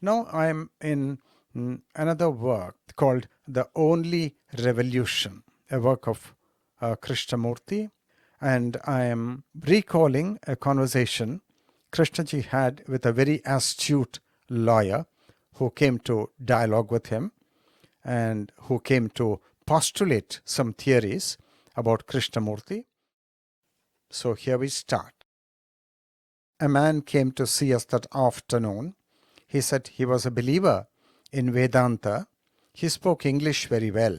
Now I am in another work called The Only Revolution, a work of Krishnamurti, and I am recalling a conversation Krishnaji had with a very astute lawyer who came to dialogue with him and who came to postulate some theories about Krishnamurti. So here we start. A man came to see us that afternoon. He said he was a believer in Vedanta. He spoke English very well,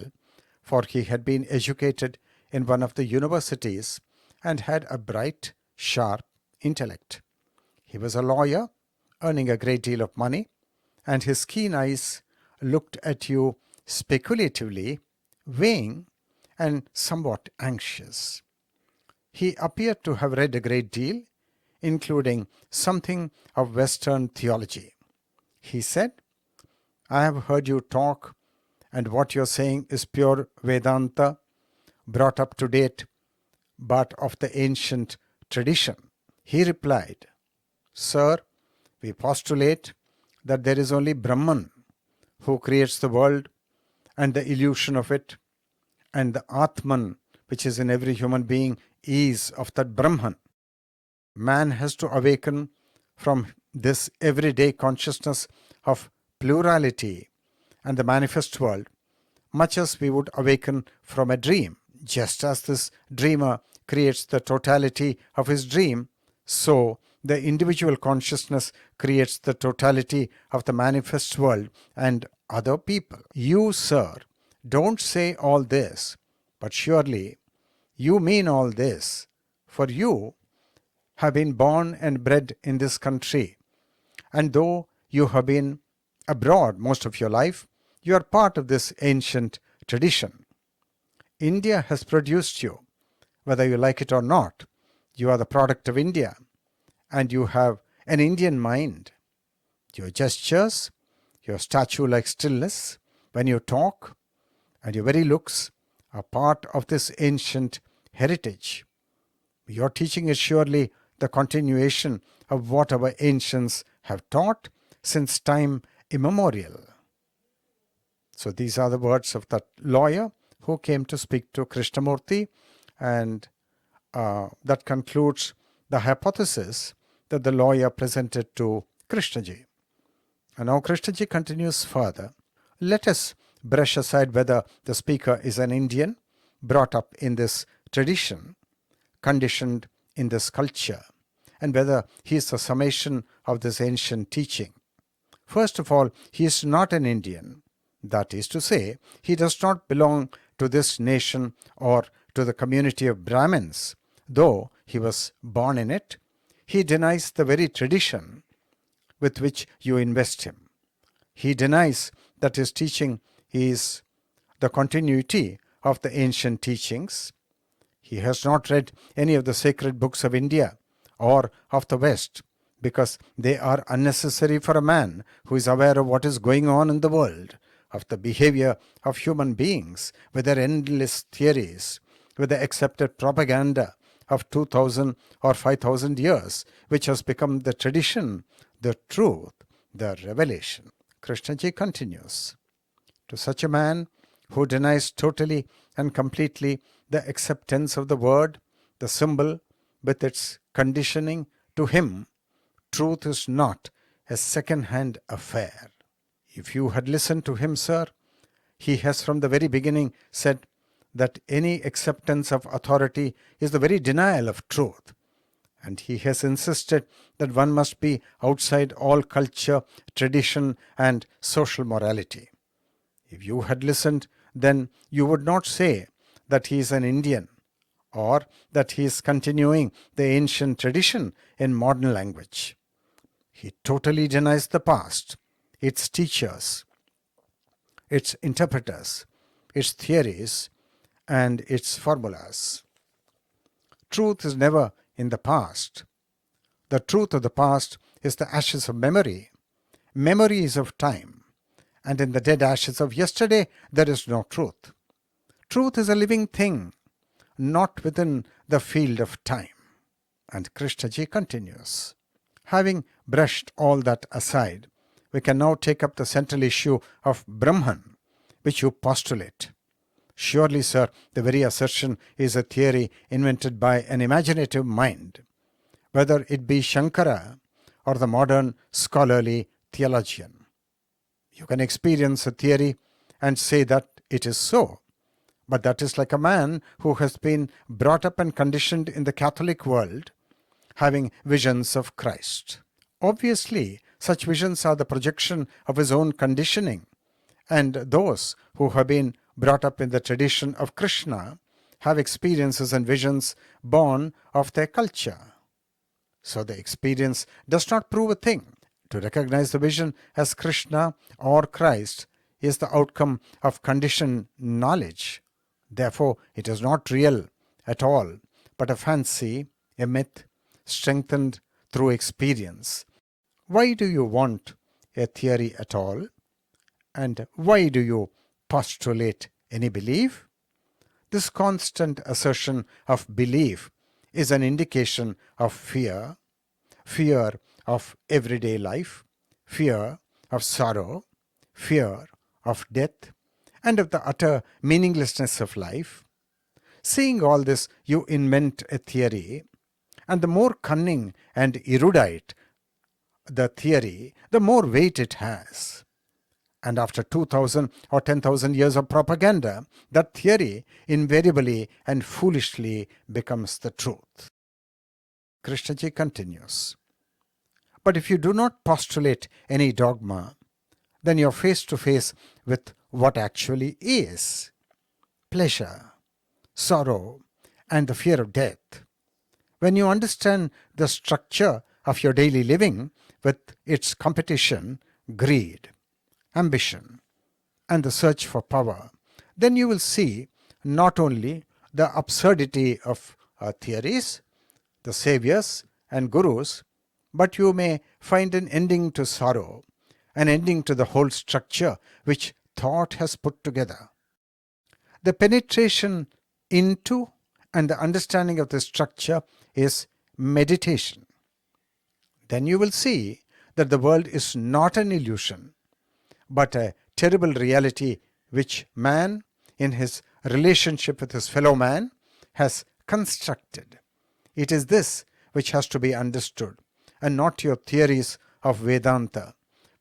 for he had been educated in one of the universities and had a bright, sharp intellect. He was a lawyer, earning a great deal of money, and his keen eyes looked at you speculatively, weighing, and somewhat anxious. He appeared to have read a great deal, including something of Western theology. He said, "I have heard you talk, and what you're saying is pure Vedanta, brought up to date, but of the ancient tradition." He replied, "Sir, we postulate that there is only Brahman who creates the world and the illusion of it, and the Atman, which is in every human being, is of that Brahman. Man has to awaken from this everyday consciousness of plurality and the manifest world, much as we would awaken from a dream. Just as this dreamer creates the totality of his dream, so the individual consciousness creates the totality of the manifest world and other people. You, sir, don't say all this, but surely you mean all this, for you have been born and bred in this country, and though you have been abroad most of your life, you are part of this ancient tradition. India has produced you, whether you like it or not. You are the product of India, and you have an Indian mind. Your gestures, your statue-like stillness, when you talk, and your very looks are part of this ancient heritage. Your teaching is surely the continuation of what our ancients have taught since time immemorial." So these are the words of that lawyer who came to speak to Krishnamurti, and that concludes the hypothesis that the lawyer presented to Krishnaji. And now Krishnaji continues further. Let us brush aside whether the speaker is an Indian, brought up in this tradition, conditioned in this culture, and whether he is the summation of this ancient teaching. First of all, he is not an Indian. That is to say, he does not belong to this nation or to the community of Brahmins, though he was born in it. He denies the very tradition with which you invest him. He denies that his teaching is the continuity of the ancient teachings. He has not read any of the sacred books of India or of the West, because they are unnecessary for a man who is aware of what is going on in the world, of the behavior of human beings, with their endless theories, with the accepted propaganda of 2,000 or 5,000 years, which has become the tradition, the truth, the revelation. Krishnaji continues, "To such a man who denies totally and completely the acceptance of the word, the symbol, with its conditioning, to him, truth is not a second-hand affair. If you had listened to him, sir, he has from the very beginning said that any acceptance of authority is the very denial of truth. And he has insisted that one must be outside all culture, tradition, and social morality. If you had listened, then you would not say that he is an Indian, or that he is continuing the ancient tradition in modern language. He totally denies the past, its teachers, its interpreters, its theories, and its formulas. Truth is never in the past. The truth of the past is the ashes of memory. Memory is of time, and in the dead ashes of yesterday there is no truth. Truth is a living thing, not within the field of time." And Krishnaji continues, "Having brushed all that aside, we can now take up the central issue of Brahman, which you postulate. Surely, sir, the very assertion is a theory invented by an imaginative mind, whether it be Sankara or the modern scholarly theologian. You can experience a theory and say that it is so, but that is like a man who has been brought up and conditioned in the Catholic world, having visions of Christ. Obviously, such visions are the projection of his own conditioning, and those who have been brought up in the tradition of Krishna have experiences and visions born of their culture. So the experience does not prove a thing. To recognize the vision as Krishna or Christ is the outcome of conditioned knowledge. Therefore, it is not real at all, but a fancy, a myth, strengthened through experience. Why do you want a theory at all? And why do you postulate any belief? This constant assertion of belief is an indication of fear of everyday life, fear of sorrow, fear of death, and of the utter meaninglessness of life. Seeing all this, you invent a theory, and the more cunning and erudite the theory, the more weight it has. And after 2,000 or 10,000 years of propaganda, that theory invariably and foolishly becomes the truth. Krishnaji continues, but if you do not postulate any dogma, then you're face to face with what actually is pleasure, sorrow, and the fear of death. When you understand the structure of your daily living with its competition, greed, ambition, and the search for power, then you will see not only the absurdity of theories, the saviors and gurus, but you may find an ending to sorrow, an ending to the whole structure which thought has put together. The penetration into and the understanding of the structure is meditation. Then you will see that the world is not an illusion, but a terrible reality which man, in his relationship with his fellow man, has constructed. It is this which has to be understood, and not your theories of Vedanta,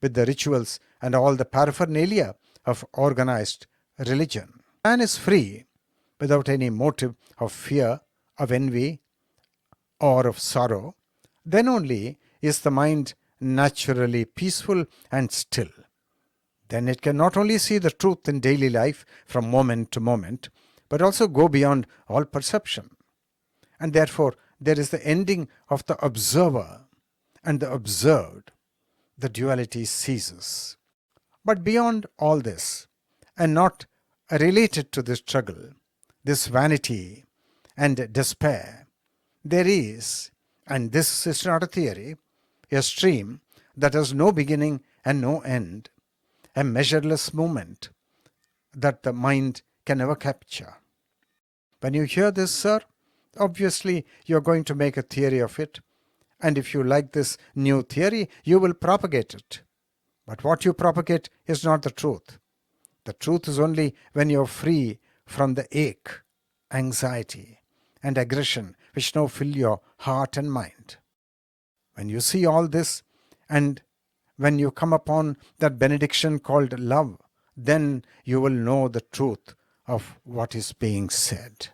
with the rituals and all the paraphernalia of organized religion. Man is free without any motive of fear, of envy, or of sorrow. Then only is the mind naturally peaceful and still. Then it can not only see the truth in daily life from moment to moment, but also go beyond all perception. And therefore, there is the ending of the observer and the observed. The duality ceases. But beyond all this, and not related to this struggle, this vanity and despair, there is, and this is not a theory, a stream that has no beginning and no end, a measureless movement that the mind can never capture. When you hear this, sir, obviously you're going to make a theory of it, and if you like this new theory, you will propagate it. But what you propagate is not the truth. The truth is only when you're free from the ache, anxiety, and aggression which now fill your heart and mind. When you see all this, and when you come upon that benediction called love, then you will know the truth of what is being said.